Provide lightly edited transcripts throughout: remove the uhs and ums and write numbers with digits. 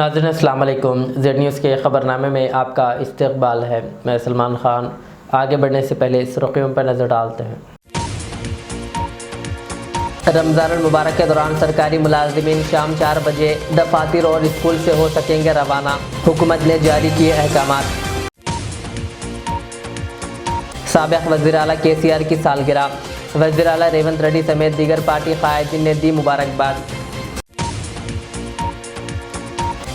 नाज़रीन अस्सलाम वालेकुम। ज़ेड न्यूज़ के ख़बरनामे में आपका इस्तकबाल है। मैं सलमान ख़ान। आगे बढ़ने से पहले सुर्खियों पर नज़र डालते हैं। रमज़ान मुबारक के दौरान सरकारी मुलाजिमीन शाम 4 बजे दफातर और स्कूल से हो सकेंगे रवाना। हुकूमत ने जारी किए अहकामात। साबिक़ वज़ीर आला KCR की सालगिरह, वज़ीर आला रेवंत रेड्डी समेत दीगर पार्टी क़ायदीन ने दी मुबारकबाद।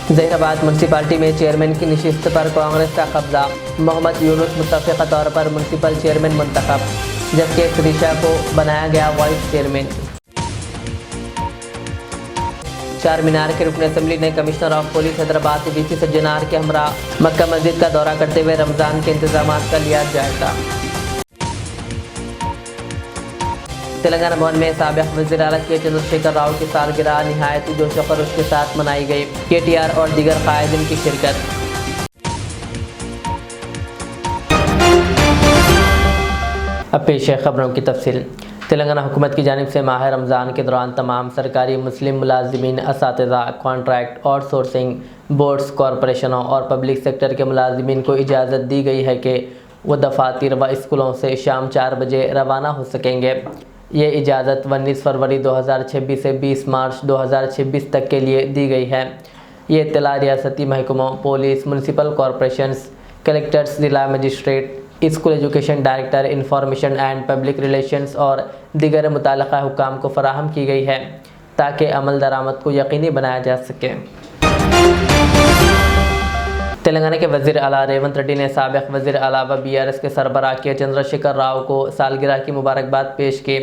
जहीराबाद म्यूनसिपालिटी में चेयरमैन की नशिस्त पर कांग्रेस का कब्जा। मोहम्मद यूनुस मुत्तफ़िक़ा तौर पर म्यूनसिपल चेयरमैन मुंतखब, जबकि श्रीशा को बनाया गया वाइस चेयरमैन। चार मीनार के रुकन असम्बली ने commissioner of police Hyderabad DC Sajjanar के हमरा मक्का मस्जिद का दौरा करते हुए रमज़ान के इंतजामात का लिया जायजा। तेलंगाना भवन में साबिक़ वज़ीर आला के चंद्रशेखर राव की सालगिरह निहायत जोश व खरोश के साथ मनाई गई। KTR और दीगर क़ायदीन की शिरकत। अब पेश है खबरों की तफसील। तेलंगाना हुकूमत की जानिब से माह रमज़ान के दौरान तमाम सरकारी मुस्लिम मुलाजिमीन, असातिज़ा, कॉन्ट्रैक्ट, आउटसोर्सिंग, बोर्ड्स, कॉरपोरेशनों और पब्लिक सेक्टर के मुलाजिमीन को इजाज़त दी गई है कि वह दफातर व स्कूलों से शाम 4 बजे रवाना हो सकेंगे। ये इजाज़त 19 फरवरी 2026 से 20 मार्च 2026 तक के लिए दी गई है। ये इत्तला रियासती महकमों, पुलिस, म्यूनसिपल कॉरपोरेशंस, कलेक्टर्स, ज़िला magistrate, school education director, information and public relations और दीगर मुताल्लिक़ा हुक्काम को फराहम की गई है ताकि अमल दरामद को यकीनी बनाया जा सके। तेलंगाना के वज़ीर आला रेवंत रेड्डी ने साबिक़ वज़ीर आला व BRS के सरबराह के चंद्रशेखर राव को सालगिरह की मुबारकबाद पेश की।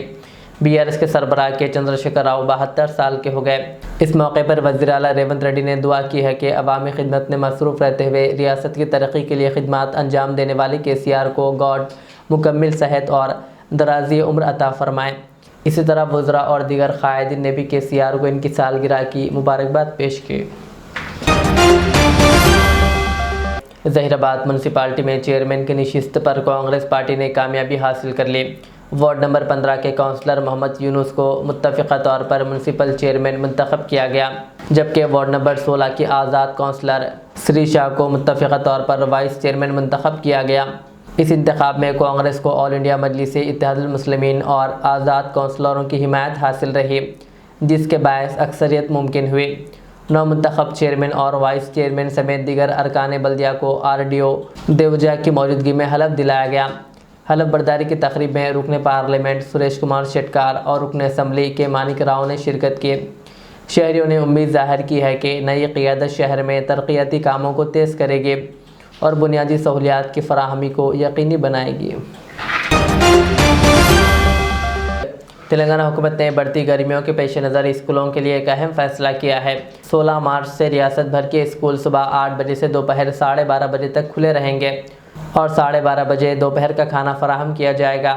BRS के सरबराह के चंद्रशेखर राव 72 साल के हो गए। इस मौके पर वज़ीर आला रेवंत रेड्डी ने दुआ की है कि अवामी खिदमत में मसरूफ़ रहते हुए रियासत की तरक्की के लिए खिदमत अंजाम देने वाली KCR को गॉड मुकम्मिल सेहत और दराज़ी उम्र अता फ़रमाएँ। इसी तरह वज़रा और दीगर क़ायदीन ने भी KCR को इनकी सालगिरह की मुबारकबाद पेश की। जहीराबाद म्यूनसिपालिटी में चेयरमैन की नशिस्त पर कांग्रेस पार्टी ने कामयाबी हासिल कर ली। वार्ड नंबर 15 के काउंसलर मोहम्मद यूनुस को मुत्तफ़िक़ा तौर पर म्यूनसिपल चेयरमैन मुंतखब किया गया, जबकि वार्ड नंबर 16 की आज़ाद काउंसलर श्रीशा को मुत्तफ़िक़ा तौर पर वाइस चेयरमैन मुंतखब किया गया। इस इंतखाब में कांग्रेस को ऑल इंडिया मजलिस इत्तेहादुल मुस्लिमीन और आज़ाद काउंसलरों की हिमायत हासिल रही, जिसके बायस अक्सरियत मुमकिन हुई। नौ मुंतखब चेयरमैन और वाइस चेयरमैन समेत दीगर अरकान बल्दिया को RDO देवजा की मौजूदगी में हलफ दिलाया गया। हलफ बर्दारी की तकरीब में रुकन पार्लियामेंट सुरेश कुमार शेटकार और रुकन असम्बली के मानिक राव ने शिरकत की। शहरियों ने उम्मीद ज़ाहिर की है कि नई क़ियादत शहर में तरक्याती कामों को तेज़ करेगी और बुनियादी सहूलियात की फराहमी को यकीनी बनाएगी। तेलंगाना हुकूमत ने बढ़ती गर्मियों के पेश नज़र स्कूलों के लिए एक अहम फैसला किया है। 16 मार्च से रियासत भर के स्कूल सुबह 8 बजे से दोपहर 12:30 बजे तक खुले रहेंगे और 12:30 बजे दोपहर का खाना फराहम किया जाएगा।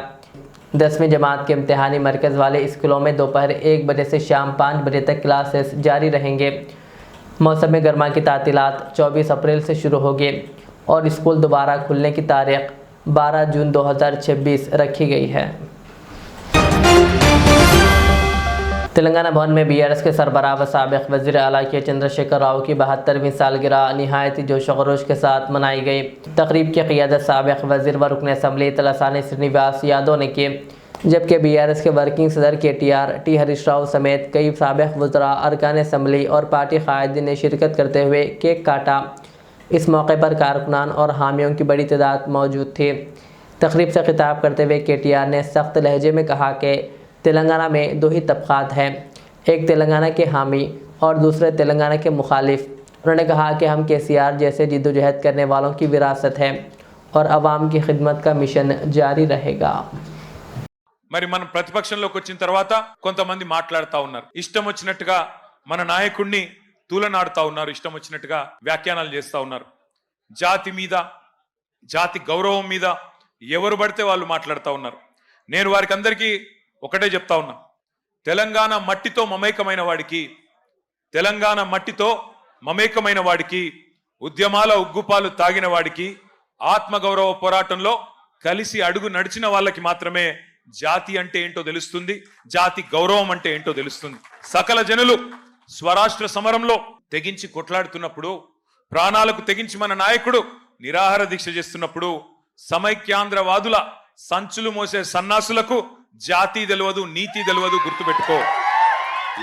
10वीं जमात के इम्तहानी मरकज़ वाले स्कूलों में दोपहर 1 बजे से शाम 5 बजे तक क्लासेस जारी रहेंगे। मौसम गर्मा की तातीलात 24 अप्रैल से शुरू होगी और स्कूल दोबारा खुलने की तारीख 12 जून 2026 रखी गई है। तेलंगाना भवन में BRS के सरबराह व साबिक़ वज़ीर आला के चंद्रशेखर राव की 72वीं सालगिरह निहायती जोश व खरोश के साथ मनाई गई। तकरीब की क़ियादत साबिक़ वज़ीर व रुकन असम्बली तलासानी श्रीनिवास यादव ने की, जबकि BRS के वर्किंग सदर KTR T हरीश राव समेत कई साबिक़ वज़रा, अरकान असम्बली और पार्टी क़ायदीन ने शिरकत करते हुए केक काटा। इस मौके पर कारकुनान और हामियों की बड़ी तादाद मौजूद थी। तकरीब से खिताब करते हुए KTR ने सख्त लहजे में कहा कि तेलंगाना में दो ही तबक़ात हैं, एक तेलंगाना के हामी और दूसरे तेलंगाना के मुखालिफ। उन्होंने कहा कि हम KCR जैसे जिद्दोजहद करने वालों की विरासत है और अवाम की खिदमत का मिशन जारी रहेगा। మరి మన ప్రతిపక్షంలోకి వచ్చిన తర్వాత కొంతమంది మాట్లాడుతూ ఉన్నారు, ఇష్టం వచ్చినట్టుగా మన నాయకుడిని తూలనాడుతూ ఉన్నారు, ఇష్టం వచ్చినట్టుగా వ్యాఖ్యానాలు చేస్తూ ఉన్నారు. జాతి మీద, జాతి గౌరవం మీద ఎవరు పడితే వాళ్ళు మాట్లాడుతూ ఉన్నారు. నేను వారికి అందరికీ ఒకటే చెప్తా ఉన్నా, తెలంగాణ మట్టితో మమేకమైన వాడికి, తెలంగాణ మట్టితో మమేకమైన వాడికి, ఉద్యమాల ఉగ్గుపాలు తాగిన వాడికి, ఆత్మగౌరవ పోరాటంలో కలిసి అడుగు నడిచిన వాళ్ళకి మాత్రమే జాతి అంటే ఏంటో తెలుస్తుంది, జాతి గౌరవం అంటే ఏంటో తెలుస్తుంది. సకల జనులు స్వరాష్ట్ర సమరంలో తెగించి కొట్లాడుతున్నప్పుడు, ప్రాణాలకు తెగించి మన నాయకుడు నిరాహార దీక్ష చేస్తున్నప్పుడు, సమైక్యాంధ్రవాదుల సంచులు మోసే సన్నాసులకు జాతి తెలియదు, నీతి తెలియదు, గుర్తుపెట్టుకో.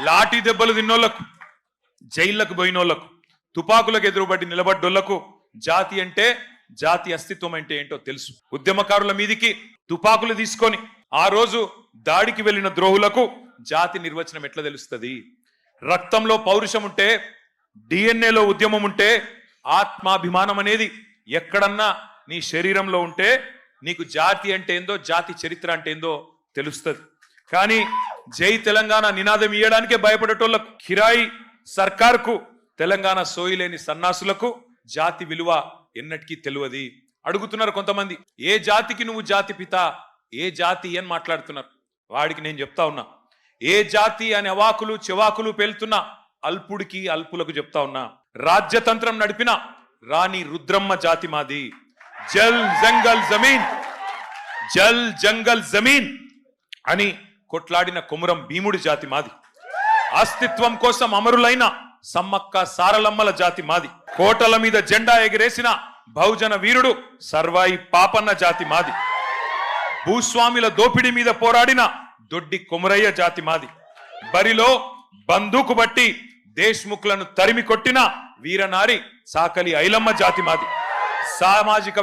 లాఠీ దెబ్బలు తిన్నోళ్లకు, జైళ్లకు పోయినోళ్లకు, తుపాకులకు ఎదురుబడి నిలబడ్డోళ్లకు జాతి అంటే, జాతి అస్తిత్వం అంటే ఏంటో తెలుసు. ఉద్యమకారుల మీదికి తుపాకులు తీసుకొని ఆ రోజు దాడికి వెళ్లిన ద్రోహులకు జాతి నిర్వచనం ఎట్లా తెలుస్తుంది? రక్తంలో పౌరుషం ఉంటే, డిఎన్ఏలో ఉద్యమం ఉంటే, ఆత్మాభిమానం అనేది ఎక్కడన్నా నీ శరీరంలో ఉంటే నీకు జాతి అంటే ఏందో, జాతి చరిత్ర అంటే ఏందో తెలుస్తుంది. కానీ జై తెలంగాణ నినాదం ఇయ్యడానికే భయపడేటోళ్లకు, కిరాయి సర్కార్కు తెలంగాణ సోయిలేని సన్నాసులకు జాతి విలువ ఎన్నటికీ తెలియదు. అడుగుతున్నారు కొంతమంది, ఏ జాతికి నువ్వు జాతి పిత, ఏ జాతి అని మాట్లాడుతున్నారు. వాడికి నేను చెప్తా ఉన్నా, ఏ జాతి అని అవాకులు చెవాకులు పేలుతున్నా అల్పుడికి, అల్పులకు చెప్తా ఉన్నా, రాజ్యతంత్రం నడిపిన రాణి రుద్రమ్మ జాతి మాది. జల్ జంగల్ జమీన్, జల్ జంగల్ జమీన్ అని కొట్లాడిన కొమురం భీముడి జాతి మాది. అస్తిత్వం కోసం అమరులైన సమ్మక్క సారలమ్మల జాతి మాది. కోటల మీద జెండా ఎగిరేసిన బహుజన వీరుడు సర్వాయి పాపన్న జాతి మాది. భూస్వాముల దోపిడీ మీద పోరాడిన దొడ్డి కొమురయ్య జాతి మాది. బరిలో బందూకు బట్టి దేశ్ముఖులను తరిమి కొట్టిన వీరనారి సాకలి ఐలమ్మ జాతి మాది. సామాజిక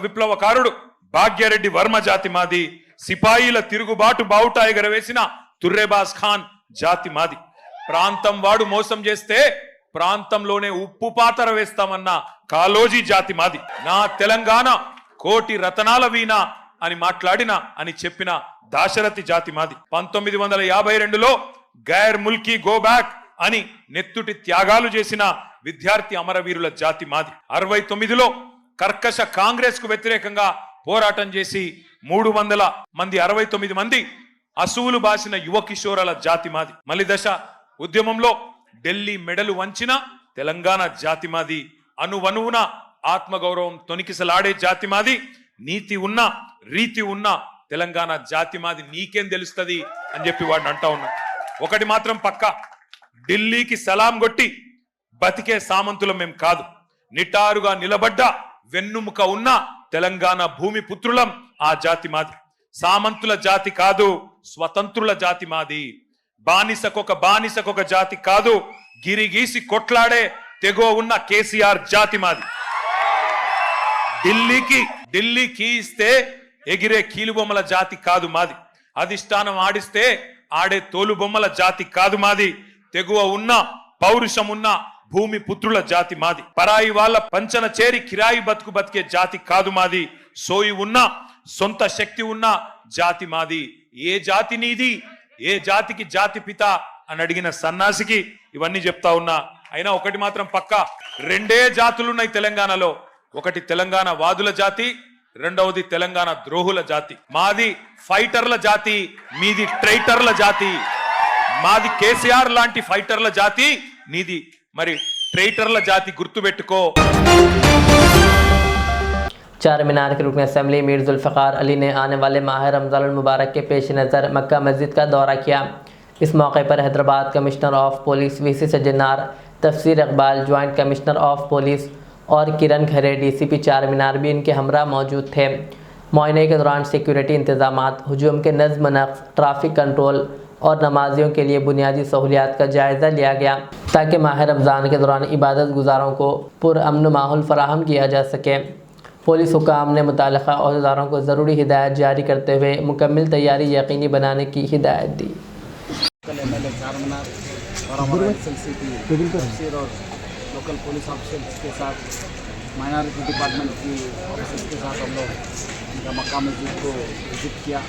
విప్లవకారుడు భాగ్యరెడ్డి వర్మ జాతి మాది. సిపాయిల తిరుగుబాటు బావుటా ఎగరవేసిన తుర్రేబాజ్ ఖాన్ జాతి మాది. ప్రాంతం వాడు మోసం చేస్తే ప్రాంతంలోనే ఉప్పు పాతర వేస్తామన్న కాలోజీ జాతి మాది. నా తెలంగాణ కోటి రతనాల వీణ అని మాట్లాడిన అని చెప్పిన దాశరథి జాతి మాది. 1952లో గైర్ ముల్కీ గో బ్యాక్ అని నెత్తుటి త్యాగాలు చేసిన విద్యార్థి అమరవీరుల జాతి మాది. 69లో కర్కశ కాంగ్రెస్ కు వ్యతిరేకంగా పోరాటం చేసి 300 మంది 69 మంది అసువులు బాసిన యువ కిషోరాల జాతి మాది. మలిదశ ఉద్యమంలో ఢిల్లీ మెడలు వంచిన తెలంగాణ జాతి మాది. అనువనువున ఆత్మగౌరవం తొనికిసలాడే జాతి మాది. నీతి ఉన్న రీతి ఉన్న తెలంగాణ జాతి మాది. నీకేం తెలుస్తుంది అని చెప్పి వాడిని అంటా ఉన్నా. ఒకటి మాత్రం పక్క, ఢిల్లీకి సలాం కొట్టి బతికే సామంతులం మేం కాదు. నిటారుగా నిలబడ్డ వెన్నుముక ఉన్న తెలంగాణ భూమి పుత్రులం ఆ జాతి మాది. సామంతుల జాతి కాదు, స్వతంత్రుల జాతి మాది. బానిసకొక జాతి కాదు, గిరిగీసి కొట్లాడే తెగో ఉన్న కేసీఆర్ జాతి మాది. ఢిల్లీకి ఇస్తే ఎగిరే కీలుబొమ్మల జాతి కాదు మాది. అధిష్టానం ఆడిస్తే ఆడే తోలుబొమ్మల జాతి కాదు మాది. తెగువ ఉన్న పౌరుషం ఉన్న భూమి పుత్రుల జాతి మాది. పరాయి వాళ్ళ పంచన చేరి కిరాయి బతుకు బతికే జాతి కాదు మాది. సోయి ఉన్న సొంత శక్తి ఉన్న జాతి మాది. ఏ జాతి నీది, ఏ జాతికి జాతి పిత అని అడిగిన సన్నాసికి ఇవన్నీ చెప్తా ఉన్నా. అయినా ఒకటి మాత్రం పక్క, రెండే జాతులున్నాయి తెలంగాణలో. ఒకటి తెలంగాణ వాదుల జాతి, రెండవది తెలంగాణ ద్రోహుల జాతి. మాది ఫైటర్ల జాతి, మీది ట్రైటర్ల జాతి. మాది కేసీఆర్ లాంటి ఫైటర్ల జాతి, నీది మరి ట్రైటర్ల జాతి. గుర్తుపెట్టుకో. चार मीनार के रुकन असम्बली मीर जुल्फ़िकार अली ने आने वाले माह रमज़ान मुबारक के पेश नज़र मक्का मस्जिद का दौरा किया। इस मौके पर Hyderabad commissioner of police VC Sajjanar, Tafseer Iqbal joint commissioner of police और किरण खरे DCP चार मीनार भी इनके हमरा मौजूद थे। मुआयने के दौरान सिक्योरिटी इंतजामात, हुजूम के नज़्म नफ्स, ट्रैफिक कंट्रोल और नमाजियों के लिए बुनियादी सहूलियात का जायज़ा लिया गया ताकि माह रमज़ान के दौरान इबादत गुजारों को पुरअमन माहौल फराहम किया जा सके। पुलिस हुकाम ने मुताल्लिक़ा अहदेदारों को ज़रूरी हिदायत जारी करते हुए मुकम्मल तैयारी यकीनी बनाने की हिदायत दी। MLA चारमीनार और हमारा SLCP तफसीर और लोकल पुलिस ऑफिसर्स के साथ माइनॉरिटी डिपार्टमेंट की ऑफिसर्स के साथ हम लोग इनका मक्का मस्जिद को विजिट किया।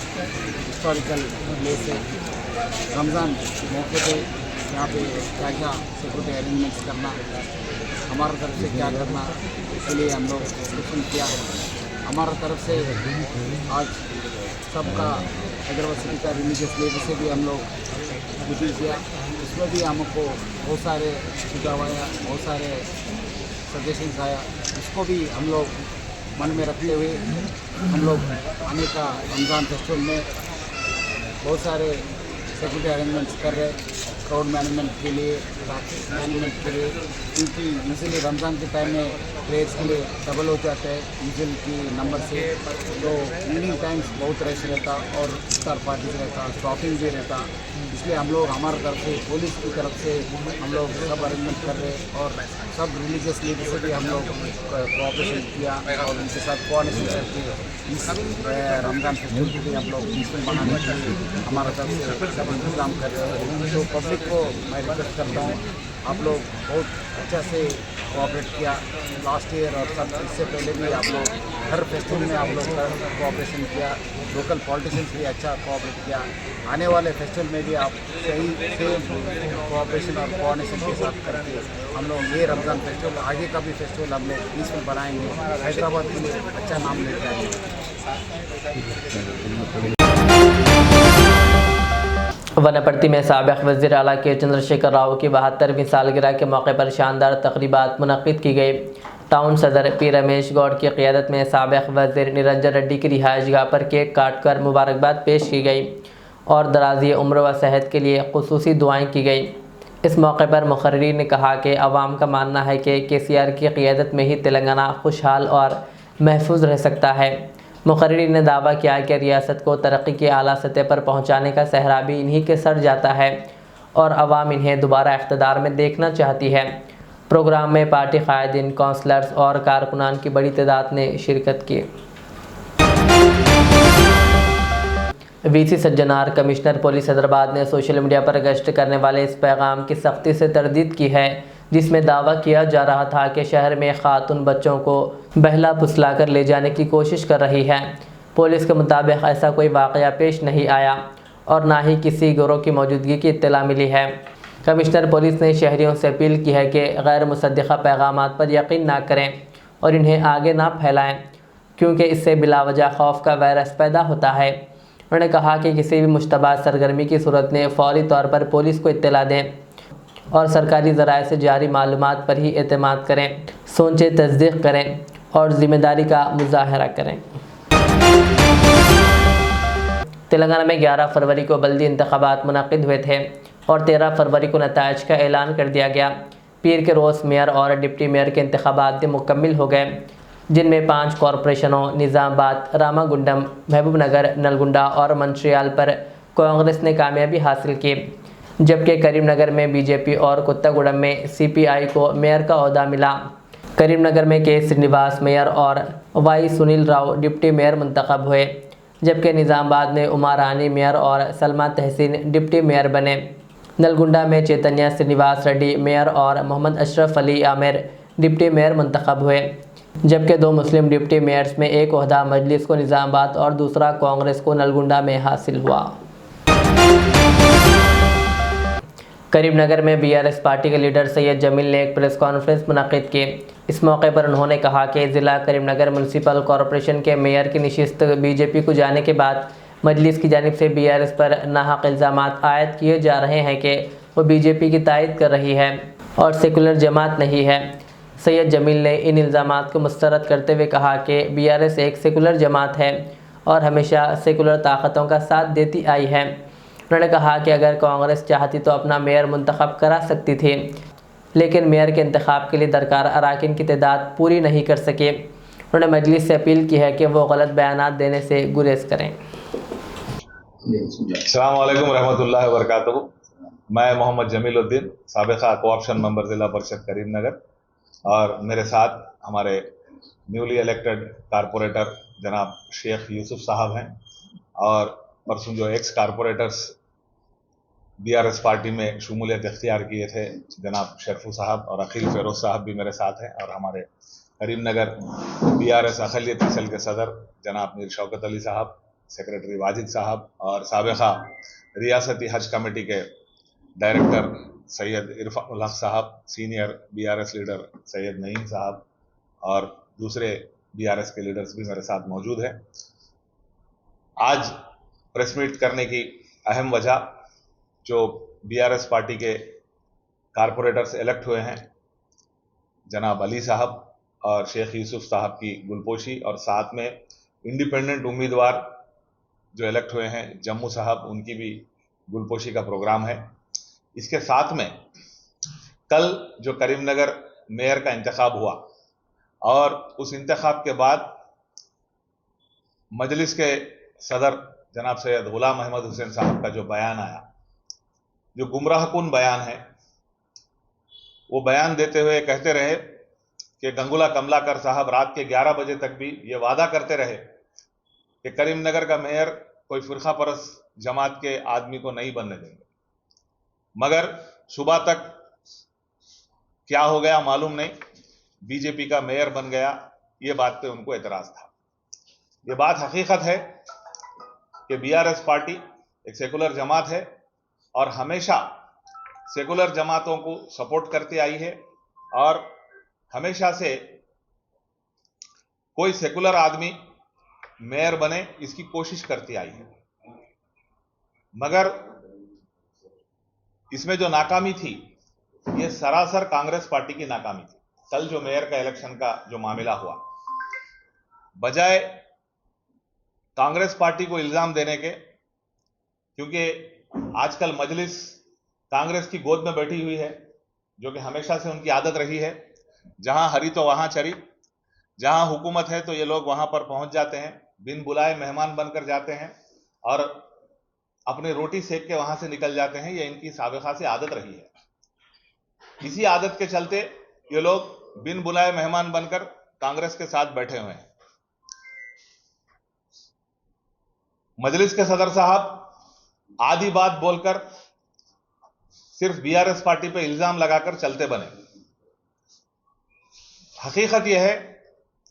हिस्टोरिकल प्लेस है। रमज़ान मौके पे यहाँ पे क्या क्या सिक्योरिटी अरेंजमेंट्स करना, हमारा तरफ से क्या करना, इसलिए हम लोग डिस्कशन किया। हमारा तरफ से आज सबका हैदराबाद सिटी का रिलीजियस लीडर से भी हम लोग मीटिंग किया। इसमें भी हमको बहुत सारे सुझाव आया, बहुत सारे सजेशंस आया। इसको भी हम लोग मन में रखते हुए हम लोग आने का रमज़ान फेस्टिवल में बहुत सारे सिक्योरिटी अरेंजमेंट्स कर रहे। क्राउड मैनेजमेंट के लिए, ट्रैफिक मैनेजमेंट के लिए, क्योंकि यूजली रमज़ान के टाइम में प्लेयर्स के लिए डबल हो जाते हैं यूजल की नंबर से, तो इवनिंग टाइम्स बहुत रश रहता और इफ्तार पार्टीज रहता, शॉपिंग भी रहता। इसलिए हम लोग हमारे तरफ से, पुलिस की तरफ से हम लोग सब अरेंजमेंट कर रहे और सब रिलीजियस लीडर से भी हम लोग कोऑपरेशन किया और उनके साथ कोऑर्डिनेशन करके इस रमज़ान फेस्टिवल को भी हम लोग पीसफुल बनाने के लिए हमारा तरफ से सब इंतजाम कर रहे हैं। तो पब्लिक को मैं रिक्वेस्ट करता हूँ, आप लोग बहुत अच्छा से कोऑपरेट किया लास्ट ईयर और सब इससे पहले भी आप लोग हर फेस्टिवल में आप लोग कोऑपरेशन किया, लोकल पॉलिटिशियंस भी अच्छा कोऑपरेट किया। आने वाले फेस्टिवल में भी आप सही से कोऑपरेशन और कोऑर्डिनेशन के साथ करके हम लोग ये रमज़ान फेस्टिवल, आगे का भी फेस्टिवल हम लोग इसमें बनाएंगे, हैदराबाद के लिए अच्छा नाम लेके आएंगे। वनपर्ती में साबिक़ वज़ीर आला के चंद्रशेखर राव की 72वीं सालगिरह के मौके पर शानदार तक़रीबात मुनक़्क़िद की गई। टाउन सदर पी रमेश गौड़ की क़ियादत में साबिक़ वज़ीर निरंजन रेड्डी की रिहाइशगाह पर केक काट कर मुबारकबाद पेश की गई और दराज़ी उम्र व सेहत के लिए ख़ुसूसी दुआएँ की गई। इस मौके पर मुक़र्रिरीन ने कहा कि अवाम का मानना है कि KCR की क़ियादत में ही तेलंगाना खुशहाल और महफूज रह सकता है। मुक़र्रिरीन ने दावा किया कि रियासत को तरक्की की आला सतह पर पहुँचाने का सहरा भी इन्हीं के सर जाता है और अवाम इन्हें दोबारा इक़्तिदार में देखना चाहती है। प्रोग्राम में पार्टी कायदीन, काउंसलर्स और कारकुनान की बड़ी तादाद ने शिरकत की। VC Sajjanar commissioner police Hyderabad ने सोशल मीडिया पर गश्त करने वाले इस पैगाम की सख्ती से तरदीद की है जिसमें दावा किया जा रहा था कि शहर में खातून बच्चों को बहला फुसला कर ले जाने की कोशिश कर रही है। पुलिस के मुताबिक ऐसा कोई वाक़या पेश नहीं आया और ना ही किसी गिरोह की मौजूदगी की इत्तला मिली है। कमिश्नर पुलिस ने शहरियों से अपील की है कि गैर मुसद्दिक़ा पैगामात पर यकीन ना करें और इन्हें आगे ना फैलाएं क्योंकि इससे बिलावजह खौफ का वायरस पैदा होता है। उन्होंने कहा कि किसी भी मुश्तबा सरगर्मी की सूरत में फ़ौरी तौर पर पुलिस को इत्तला दें और सरकारी ज़राए से जारी मालूमात पर ही एतमाद करें, सोचें, तस्दीक़ करें और ज़िम्मेदारी का मुज़ाहरा करें। तेलंगाना में 11 फरवरी को बल्दी इंतखाबात मुनक़्क़िद हुए थे और 13 फरवरी को नताइज का ऐलान कर दिया गया। पीर के रोज़ मेयर और डिप्टी मेयर के इंतखाबात भी मुकम्मिल हो गए जिनमें 5 कॉरपोरेशनों निज़ामाबाद, रामागुंडम, महबूबनगर, नलगुंडा और मंचियाल पर कांग्रेस ने कामयाबी हासिल की, जबकि करीमनगर में बीजेपी और कुत्तागुड़म में CPI को मेयर का ओहदा मिला। करीमनगर में के श्रीनिवास मेयर और Y Sunil Rao deputy mayor मुंतखब हुए, जबकि निज़ामाबाद में उमा रानी मेयर और सलमा तहसीन डिप्टी मेयर बने। नलगुंडा में चैतन्य श्रीनिवास रेड्डी मेयर और मोहम्मद अशरफ अली आमिर डिप्टी मेयर मुंतखब हुए, जबकि 2 मुस्लिम डिप्टी मेयर्स में एक ओहदा मजलिस को निज़ामाबाद और दूसरा कांग्रेस को नलगुंडा में हासिल हुआ। करीमनगर में BRS पार्टी के लीडर सैयद जमील ने एक प्रेस कॉन्फ्रेंस मुनक़्क़िद की। इस मौके पर उन्होंने कहा कि ज़िला करीमनगर म्यूनसिपल कॉरपोरेशन के मेयर की नशिस्त BJP को जाने के बाद मजलिस की जानिब से BRS पर नाहक इल्ज़ामात आयद किए जा रहे हैं कि वो BJP की तायद कर रही है और सेकुलर जमात नहीं है। सैयद जमील ने इन इल्ज़ामात को मुस्तरद करते हुए कहा कि BRS एक सेकुलर जमात है और हमेशा सेकुलर ताकतों का साथ देती आई है। उन्होंने कहा कि अगर कांग्रेस चाहती तो अपना मेयर मुंतखब करा सकती थी, लेकिन मेयर के इंतखाब के लिए दरकार अराकीन की तादाद पूरी नहीं कर सके। उन्होंने मजलिस से अपील की है कि वो गलत बयानात देने से गुरेज करें। अस्सलाम वालेकुम रहमतुल्लाहि व बरकातहू। मैं मोहम्मद जमीलुद्दीन, साबिक़ा कोऑप्शन मेंबर ज़िला परिषद करीमनगर, और मेरे साथ हमारे न्यूली इलेक्टेड कारपोरेटर जनाब शेख यूसुफ साहब हैं और परसों जो एक्स कारपोरेटर्स BRS पार्टी में शमूलियत इख्तियार किए थे जनाब शरफू साहब और अखिल फ़िरोज़ साहब भी मेरे साथ हैं, और हमारे करीमनगर BRS अक़लियती सेल के सदर जनाब मीर शौकत अली साहब, सेक्रेटरी वाजिद साहब और साबिक़ा रियासती हज कमेटी के डायरेक्टर सैयद इरफानुल हक साहब, senior BRS leader Syed Naeem साहब और दूसरे BRS के लीडर्स भी मेरे साथ मौजूद हैं। आज प्रेस मीट करने की अहम वजह जो BRS पार्टी के कारपोरेटर्स इलेक्ट हुए हैं जनाब अली साहब और शेख यूसुफ साहब की गुलपोशी, और साथ में इंडिपेंडेंट उम्मीदवार जो इलेक्ट हुए हैं जम्मू साहब, उनकी भी गुलपोशी का प्रोग्राम है। इसके साथ में कल जो करीमनगर मेयर का इंतखाब हुआ और उस इंतखाब के बाद मजलिस के सदर जनाब सैयद गुलाम अहमद हुसैन साहब का जो बयान आया, जो गुमराहकुन बयान है, वो बयान देते हुए कहते रहे कि गंगुला कमलाकर साहब रात के 11 बजे तक भी ये वादा करते रहे कि करीमनगर का मेयर कोई फिरका परस्त जमात के आदमी को नहीं बनने देंगे, मगर सुबह तक क्या हो गया मालूम नहीं, बीजेपी का मेयर बन गया। ये बात पे उनको एतराज था। ये बात हकीकत है कि बीआरएस पार्टी एक सेकुलर जमात है और हमेशा सेकुलर जमातों को सपोर्ट करती आई है और हमेशा से कोई सेकुलर आदमी मेयर बने इसकी कोशिश करती आई है, मगर इसमें जो नाकामी थी ये सरासर कांग्रेस पार्टी की नाकामी थी। कल जो मेयर का इलेक्शन का जो मामला हुआ, बजाय कांग्रेस पार्टी को इल्जाम देने के, क्योंकि आजकल मजलिस कांग्रेस की गोद में बैठी हुई है, जो कि हमेशा से उनकी आदत रही है। जहां हरी तो वहां चरी, जहां हुकूमत है तो ये लोग वहां पर पहुंच जाते हैं, बिन बुलाए मेहमान बनकर जाते हैं और अपनी रोटी सेक के वहां से निकल जाते हैं। ये इनकी साबिका से आदत रही है। इसी आदत के चलते ये लोग बिन बुलाए मेहमान बनकर कांग्रेस के साथ बैठे हुए हैं। मजलिस के सदर साहब आधी बात बोलकर सिर्फ बीआरएस पार्टी पे इल्जाम लगाकर चलते बने। हकीकत यह है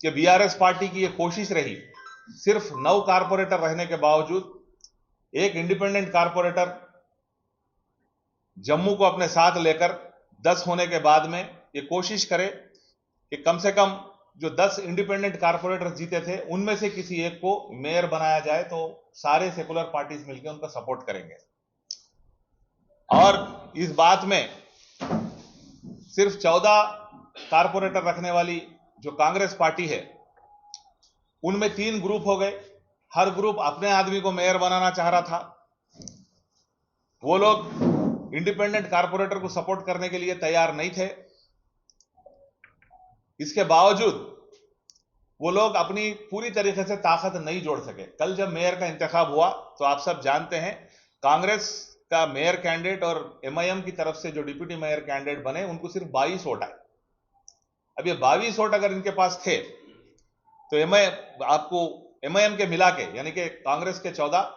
कि बीआरएस पार्टी की यह कोशिश रही, सिर्फ 9 कारपोरेटर रहने के बावजूद एक इंडिपेंडेंट कारपोरेटर जम्मू को अपने साथ लेकर 10 होने के बाद में यह कोशिश करे कि कम से कम जो 10 इंडिपेंडेंट कारपोरेटर जीते थे उनमें से किसी एक को मेयर बनाया जाए तो सारे सेकुलर पार्टीज मिलकर उनका सपोर्ट करेंगे। और इस बात में सिर्फ 14 कारपोरेटर रखने वाली जो कांग्रेस पार्टी है, उनमें 3 ग्रुप हो गए। हर ग्रुप अपने आदमी को मेयर बनाना चाह रहा था। वो लोग इंडिपेंडेंट कारपोरेटर को सपोर्ट करने के लिए तैयार नहीं थे। इसके बावजूद वो लोग अपनी पूरी तरीके से ताकत नहीं जोड़ सके। कल जब मेयर का इंतखाब हुआ तो आप सब जानते हैं कांग्रेस का मेयर कैंडिडेट और एमआईएम की तरफ से जो डिप्टी मेयर कैंडिडेट बने उनको सिर्फ 22 वोट आए। अब ये 22 वोट अगर इनके पास थे तो एमआईएम के मिला के, यानी कि कांग्रेस के 14,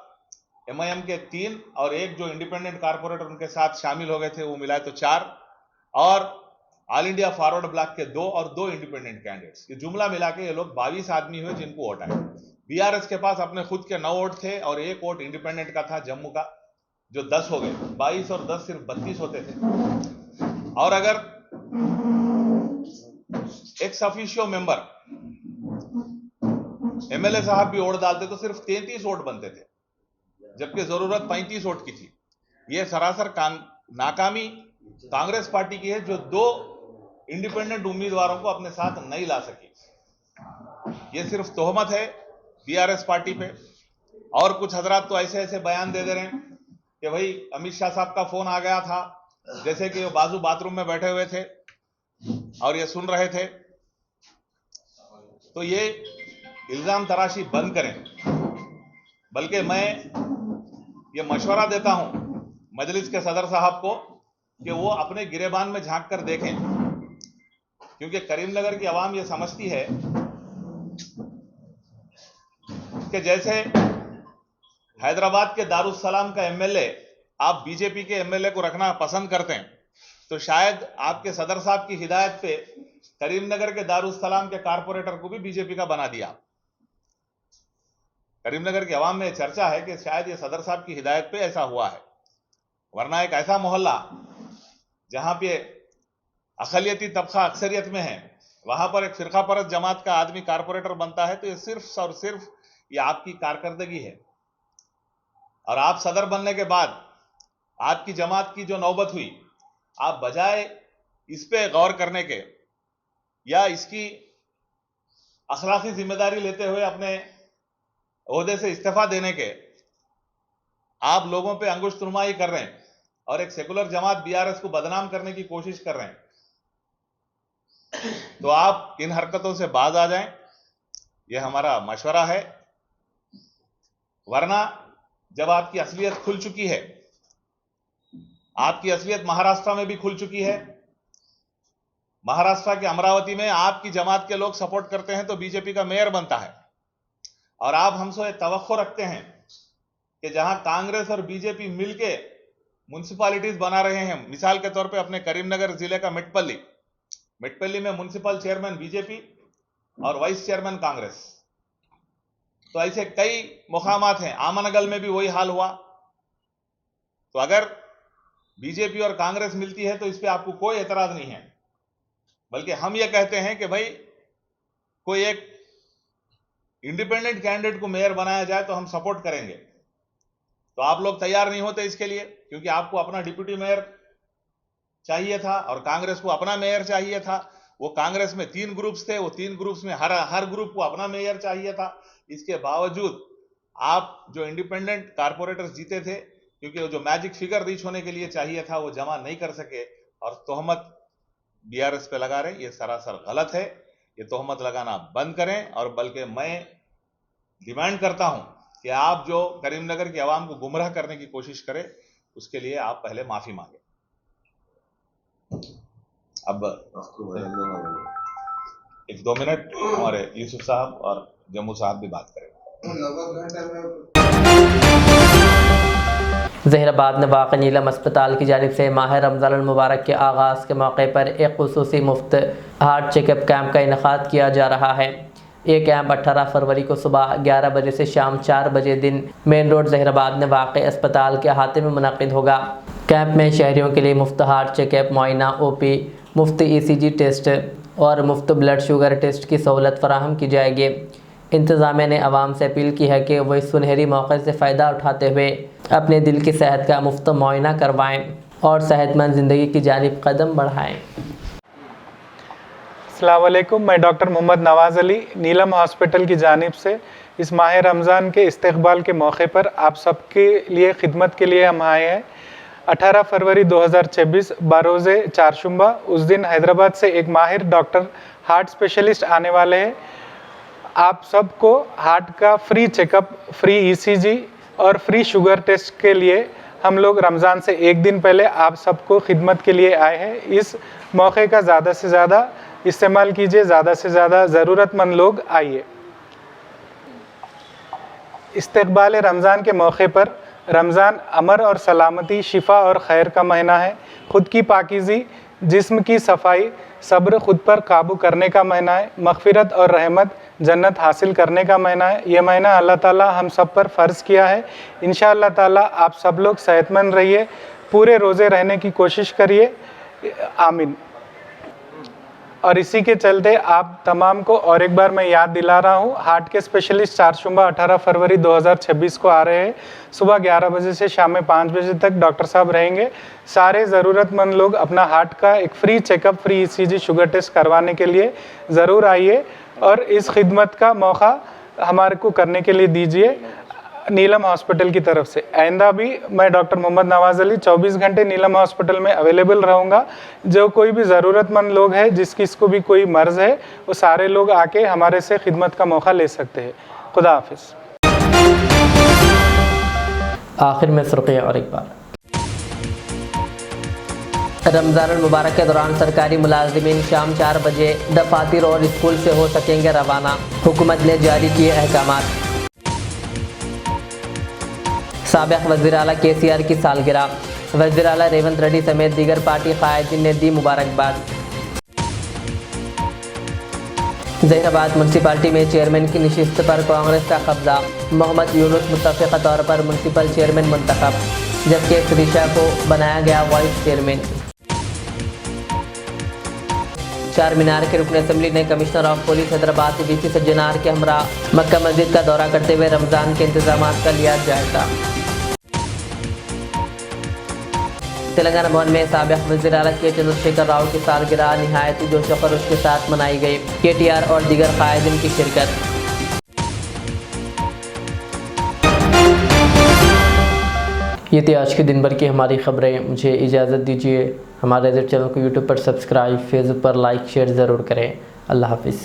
एमआईएम के 3 और एक जो इंडिपेंडेंट कारपोरेटर उनके साथ शामिल हो गए थे वो मिलाए तो 4, और ऑल इंडिया फॉरवर्ड ब्लॉक के 2 और 2 इंडिपेंडेंट कैंडिडेट्स, ये जुमला मिला के ये लोग 22 आदमी हुए जिनको वोट आए। बीआरएस के पास अपने खुद के 9 वोट थे और 1 वोट इंडिपेंडेंट का था जम्मू का, जो 10 हो गए। 22 और 10 सिर्फ 32 होते थे। और अगर एक्स ऑफिशियो मेंबर एमएलए साहब भी वोट डालते तो सिर्फ 33 वोट बनते थे, जबकि जरूरत 35 वोट की थी। यह सरासर नाकामी कांग्रेस पार्टी की है, जो 2 इंडिपेंडेंट उम्मीदवारों को अपने साथ नहीं ला सकी। यह सिर्फ तोहमत है बीआरएस पार्टी पे। और कुछ हजरात तो ऐसे ऐसे बयान दे रहे हैं कि भाई अमित शाह साहब का फोन आ गया था, जैसे कि वो बाजू बाथरूम में बैठे हुए थे और ये सुन रहे थे। तो ये इल्जाम तराशी बंद करें, बल्कि मैं ये मशवरा देता हूं मजलिस के सदर साहब को कि वो अपने गिरेबान में झांक कर देखें, क्योंकि करीमनगर की आवाम ये समझती है कि जैसे हैदराबाद के दारुस्सलाम का एमएलए आप बीजेपी के एमएलए को रखना पसंद करते हैं, तो शायद आपके सदर साहब की हिदायत पे करीमनगर के दारुस्सलाम के कारपोरेटर को भी बीजेपी का बना दिया। करीमनगर की आवाम में चर्चा है कि शायद ये सदर साहब की हिदायत पे ऐसा हुआ है, वरना एक ऐसा मोहल्ला जहां पे अकलियती तबका अक्सरियत में है, वहां पर एक फिरका परस्त जमात का आदमी कारपोरेटर बनता है, तो ये सिर्फ और सिर्फ ये आपकी कारकर्दगी है। और आप सदर बनने के बाद आपकी जमात की जो नौबत हुई, आप बजाय इस पे गौर करने के या इसकी अखलाकी जिम्मेदारी लेते हुए अपने ओहदे से इस्तीफा देने के, आप लोगों पे अंगुश तुरमाई कर रहे हैं और एक सेकुलर जमात बीआरएस को बदनाम करने की कोशिश कर रहे हैं, तो आप इन हरकतों से बाज आ जाएं, यह हमारा मशवरा है। वरना जब आपकी असलियत खुल चुकी है, आपकी असलियत महाराष्ट्र में भी खुल चुकी है, महाराष्ट्र के अमरावती में आपकी जमात के लोग सपोर्ट करते हैं तो बीजेपी का मेयर बनता है, और आप हमसे तवक्को रखते हैं कि जहां कांग्रेस और बीजेपी मिलके म्युनिसिपैलिटीज बना रहे हैं, मिसाल के तौर पे अपने करीमनगर जिले का मिटपल्ली में म्युनिसिपल चेयरमैन बीजेपी और वाइस चेयरमैन कांग्रेस, तो ऐसे कई मुकामात हैं। आमनगल में भी वही हाल हुआ। तो अगर बीजेपी और कांग्रेस मिलती है तो इस पे आपको कोई एतराज नहीं है, बल्कि हम ये कहते हैं कि भाई कोई एक इंडिपेंडेंट कैंडिडेट को मेयर बनाया जाए तो हम सपोर्ट करेंगे। तो आप लोग तैयार नहीं होते इसके लिए, क्योंकि आपको अपना डिप्यूटी मेयर चाहिए था और कांग्रेस को अपना मेयर चाहिए था। वो कांग्रेस में 3 ग्रुप्स थे, वो 3 ग्रुप्स में हर ग्रुप को अपना मेयर चाहिए था। इसके बावजूद आप जो इंडिपेंडेंट कारपोरेटर्स जीते थे, क्योंकि वो जो मैजिक फिगर रीच होने के लिए चाहिए था वो जमा नहीं कर सके, और तोहमत बीआरएस पे लगा रहे, ये सरासर गलत है। ये तोहमत लगाना बंद करें, और बल्कि मैं डिमांड करता हूं कि आप जो करीमनगर की आवाम को गुमराह करने की कोशिश करें, उसके लिए आप पहले माफी मांगे। अब 1-2 मिनट हमारे यूसुफ साहब और जम्मू साहब भी बात करेंगे। जहीराबाद में वाक़ नीलम अस्पताल की जानिब से माह रमज़ान मुबारक के आगाज़ के मौके पर एक खुसूसी मुफ्त हार्ट चेकअप कैंप का इनेकाद किया जा रहा है। ये कैंप 18 फरवरी को सुबह 11 बजे से शाम 4 बजे दिन मेन रोड जहीराबाद में वाक़ अस्पताल के अहाते में मुनक़िद होगा। कैंप में शहरियों के लिए मुफ्त हार्ट चेकअप, मुआयना, ओपी, मुफ्त ECG टेस्ट और मुफ्त ब्लड शुगर टेस्ट की सहूलत फराहम की जाएगी। इंतज़ामिया ने आवाम से अपील की है कि वह इस सुनहरी मौके से फ़ायदा उठाते हुए अपने दिल की सेहत का मुफ्त मुआयना करवाएँ और सेहतमंद ज़िंदगी की जानिब कदम बढ़ाएँ। अस्सलाम वालेकुम, मैं डॉक्टर मोहम्मद नवाज़ अली नीलम हॉस्पिटल की जानिब से इस माह रमज़ान के इस्तक़बाल के मौके पर आप सबके लिए खिदमत के लिए हम आए हैं। 18 फरवरी 2026 बरोज़े चारशुम्बा, उस दिन हैदराबाद से एक माहिर डॉक्टर हार्ट स्पेशलिस्ट आने वाले हैं। आप सबको हार्ट का फ्री चेकअप, फ्री ECG और फ्री शुगर टेस्ट के लिए हम लोग रमज़ान से एक दिन पहले आप सबको खिदमत के लिए आए हैं। इस मौके का ज़्यादा से ज़्यादा इस्तेमाल कीजिए, ज़्यादा से ज़्यादा ज़रूरतमंद लोग आइए। इस्तक़बाल रमज़ान के मौके पर रमज़ान अमर और सलामती, शिफा और खैर का महीना है। ख़ुद की पाकीज़ी, जिस्म की सफाई, सब्र, खुद पर काबू करने का महीना है। मग़फ़िरत और रहमत, जन्नत हासिल करने का महीना है। ये महीना अल्लाह ताला हम सब पर फ़र्ज़ किया है। इंशाअल्लाह ताला आप सब लोग सेहतमंद रहिए, पूरे रोज़े रहने की कोशिश करिए, आमीन। और इसी के चलते आप तमाम को और एक बार मैं याद दिला रहा हूँ, हार्ट के स्पेशलिस्ट चारशुम्बा 18 फरवरी 2026 को आ रहे हैं। सुबह 11 बजे से शाम में 5 बजे तक डॉक्टर साहब रहेंगे। सारे ज़रूरतमंद लोग अपना हार्ट का एक free checkup, free ECG, sugar test करवाने के लिए ज़रूर आइए और इस खिदमत का मौका हमारे को करने के लिए दीजिए नीलम हॉस्पिटल की तरफ से। आइंदा भी मैं डॉक्टर मोहम्मद नवाज़ अली 24 घंटे नीलम हॉस्पिटल में अवेलेबल रहूँगा। जो कोई भी ज़रूरतमंद लोग हैं, जिसको भी कोई मर्ज़ है, वो सारे लोग आके हमारे से खिदमत का मौका ले सकते हैं। खुदा हाफिज़। आखिर में सुर्खियाँ और एक बार। रमज़ान मुबारक के दौरान सरकारी मुलाजिमीन शाम 4 बजे दफातर और स्कूल से हो सकेंगे रवाना। हुकूमत ने जारी किए अहकामात। साबिक़ वज़ीर आला KCR की सालगिरह, वज़ीर आला रेवंत रेड्डी समेत दीगर पार्टी क़ायदीन ने दी मुबारकबाद। जहीराबाद म्यूनसिपालिटी में चेयरमैन की नशिस्त पर कांग्रेस का कब्जा। मोहम्मद यूनुस मुत्तफ़िक़ा तौर पर म्यूनसिपल चेयरमैन मुंतखब, जबकि सरीशा को बनाया गया वाइस चेयरमैन। चार मीनार के रुकन असम्बली ने commissioner of police Hyderabad DC Sajjanar के हमरा मक्का मस्जिद का दौरा करते हुए रमज़ान के इंतजामात का लिया जायजा। तेलंगाना भवन में साबिक़ वज़ीर आला के चंद्रशेखर राव की सालगिरह निहायत जोश व खरोश के साथ मनाई गई। KTR और दीगर क़ायदीन की शिरकत। ये थी आज के दिन भर की हमारी खबरें। मुझे इजाज़त दीजिए। हमारे रेज़ चैनल को यूट्यूब पर सब्सक्राइब, फेसबुक पर लाइक शेयर ज़रूर करें। अल्लाह हाफिज़।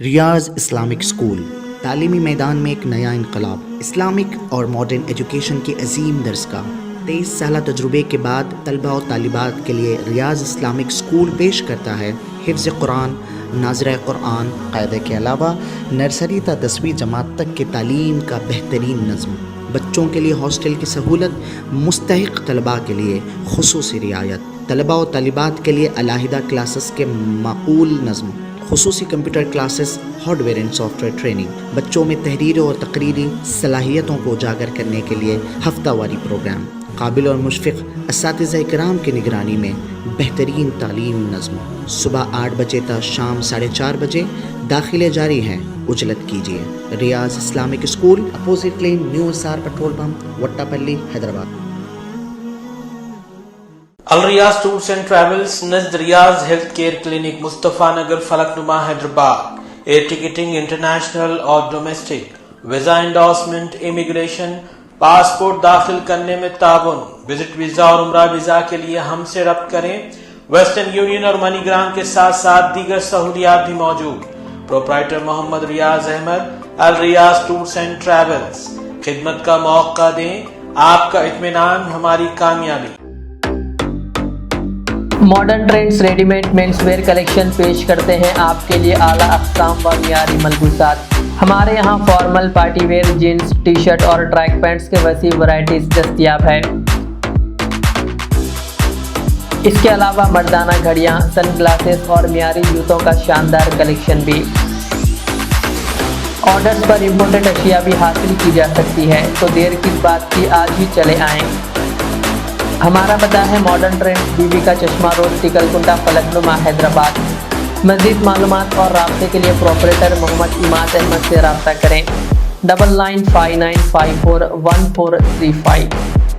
रियाज इस्लामिक स्कूल तालीमी मैदान में एक नया इनकलाब। इस्लामिक और मॉडर्न एजुकेशन की अजीम दरसगाह। 23 साल तजुर्बे के बाद तलबा और तालिबात के लिए रियाज इस्लामिक स्कूल पेश करता है हिफ्ज़ कुरान, नाज़िरा कुरान क़ायदे के अलावा नर्सरी ता 10वीं जमात तक की तालीम का बेहतरीन नज़्म। बच्चों के लिए हॉस्टल की सहूलत, मुस्तहिक़ तलबा के लिए खुसूसी रियायत, तलबा और तालिबात के लिए अलहदा क्लासेस के माकूल नज़्म, खुसूसी computer classes, hardware and software training, बच्चों में तहरीरी और तकरीरी सलाहियतों को उजागर करने के लिए हफ्तावारी प्रोग्राम, काबिल और मुशफ़िक़ असातिज़ा इकराम की निगरानी में बेहतरीन तालीम नज़्म। सुबह 8 बजे तक शाम 4:30 बजे दाखिले जारी हैं। उजलत कीजिए। Riaz Islamic school, opposite lane, new SR petrol pump, Vattepally, Hyderabad. Al Riyaz tours and travels नज़द Riaz health care clinic, Mustafa Nagar, Falaknuma, Hyderabad. Air ticketing international और domestic, visa endorsement, immigration, passport दाखिल करने में ताउन, विजिट वीजा और उम्रा वीजा के लिए हमसे रब्त करें। वेस्टर्न यूनियन और मनीग्राम के साथ साथ दीगर सहूलियात भी मौजूद। Proprietor Mohammad Riyaz Ahmad, Al Riyaz tours and travels. खिदमत का मौका दें, आपका इत्मीनान हमारी कामयाबी। Modern trends readymade menswear collection पेश करते हैं आपके लिए आला अक़साम व मियारी मलबूसात। हमारे यहाँ formal, party wear, jeans, T shirt और ट्रैक पैंट्स के वसी वैरायटीज दस्तयाब है। इसके अलावा मर्दाना घड़ियाँ, सन ग्लासेस और मियारी जूतों का शानदार कलेक्शन भी। ऑर्डर्स पर इम्पोर्टेड अशिया भी हासिल की जा सकती है, तो देर किस बात की, आज ही चले आएँ। हमारा पता है मॉडर्न ट्रेंड्स, बीबी का चश्मा रोड, टिकलकुंडा, फलकनुमा, हैदराबाद। मज़ीद मालूमात और राब्ते के लिए प्रोपरेटर मोहम्मद इमाद अहमद से रब्ता करें। 9959541435।